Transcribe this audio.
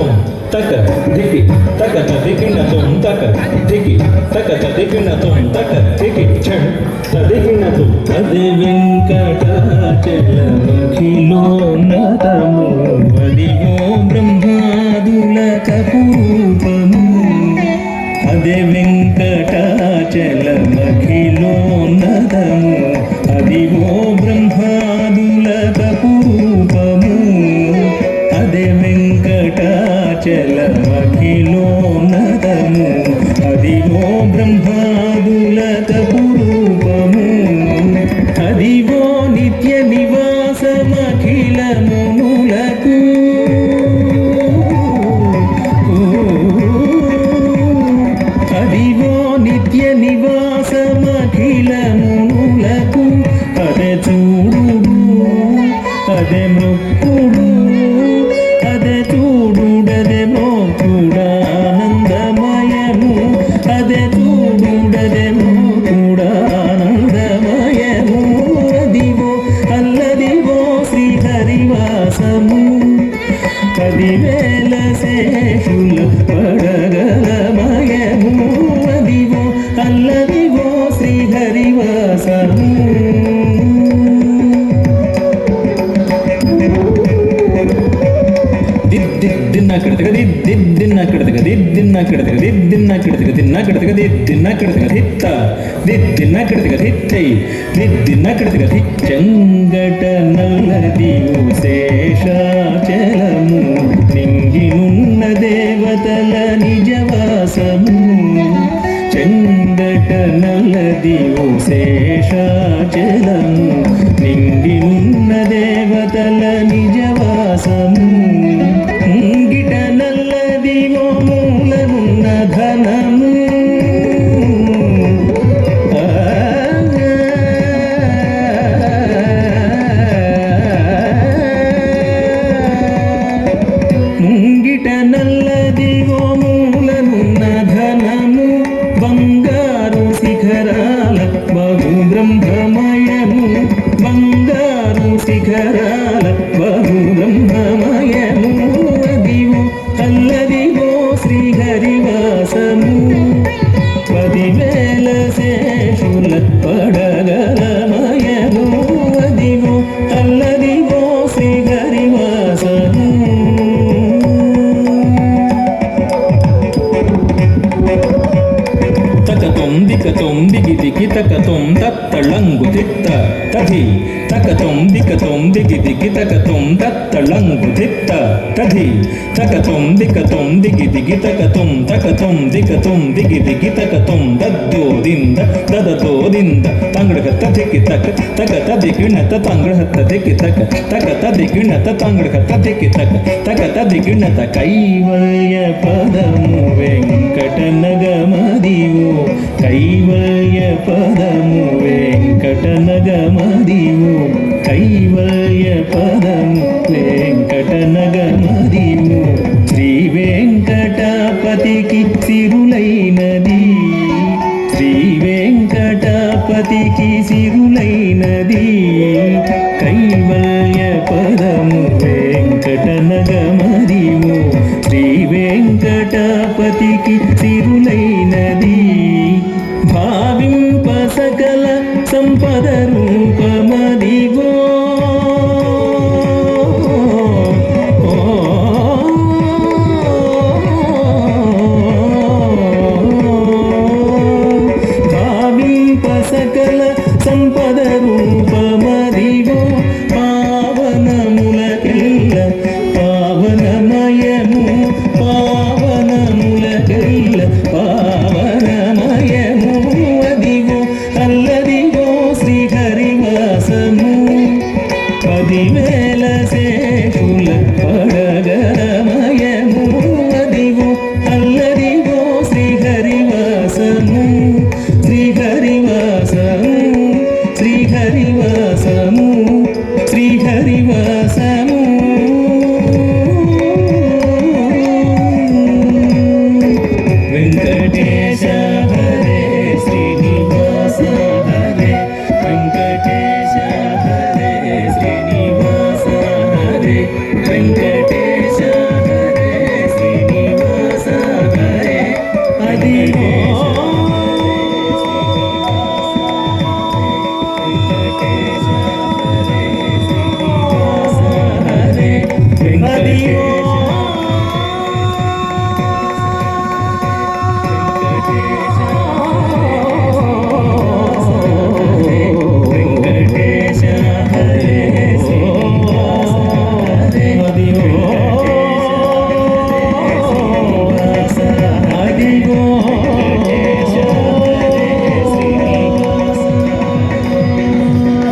తోం తక దికి తక తదికిన తోం తక దికి తక తదికిన తోం తక దికి ఛం తదికిన తోం అదే వెంకటాచలమఖిలోన్నతము అదిగో బ్రహ్మాదుల కపూపము అదే వెంకటాచలమఖిలోన్నతము అదిగో బ్రహ్మాదుల కపూపము అదే వెంకటాచలమఖిలోన్నతము అదిగో బ్రహ్మాదుల కపూపము అదిగో నిత్య నివాసమఖిల మునులకు అదిగో నిత్య నివాసమఖిల మునులకు అదే చూడు అదే మొక్కుడు అదే చూడుడదే మొక్కుడానందమయము అదే చూడుడదే మొక్కుడానందమయము అదివో అల్లదివో శ్రీహరివాసము 10,000 శేషుల పడగలమయము అదివో అల్లదివో శ్రీహరివాసము దిన్న కడతగ దిన్న కడతగ దిన్న కడతగ దిన్న కడతగ దిన్న కడతగ దిన్న కడతగ దిత్త దిన్న కడతగ దిత్తై దిన్న కడతగ దిచ్చంగట నల్లదివు శేషాచలము నింగినున్న దేవతల నిజవాసము చెంగట నల్లదివు శేషాచలము నింగినున్న దేవతల నిజవాసము ముంగిట నల్లదివో మూలనున్న ధనము ముంగిట నల్లదివో మూలనున్న ధనము బంగారు శిఖరాల బహు బ్రహ్మమయము బంగారు శిఖరాల బహు బ్రహ్మమయము అదివో అల్లదివో శ్రీహరివాసము 10,000 శేషుల పడగలమయము అదివో అల్లదివో శ్రీహరివాసము తకతొం దికతొం దిగి దిగి తకతొం తత్తళంగు తిత్త తధి తకతొం దికతొం దిగి దిగి తకతొం తత్తళంగు తిత్త తధి తకతొం దికతొం దిగి దిగి తకతొం దికతొం దిగి దిగి తకతొం దద్దోದಿಂದ దదతోದಿಂದ ತಂಗಡಕತ್ತ ದಿಕ್ಕಿ ತಕ ತಕತ ದಿಗಿಣತ ತಂಗಡಕತ್ತ ದಿಕ್ಕಿ ತಕ ತಕತ ದಿಗಿಣತ ತಂಗಡಕತ್ತ ದಿಕ್ಕಿ ತಕ ತಕತ ದಿಗಿಣತ ಕೈವಲ್ಯ ಪದಮು ವೆಂಕಟನಗಮದಿವೋ ಕೈವಲ್ಯ ಪದಮು ವೆಂಕಟನಗಮದಿವೋ ಕೈವಲ್ಯ ಪದಮು ವೆಂಕಟನಗಮದಿವೋ శ్రీ వెంకటాపతికి సిరులైనది శ్రీ వెంకటాపతికి సిరులైనది కైవల్య పదము వెంకటనగమదివో శ్రీ వెంకటాపతికి సిరులైనది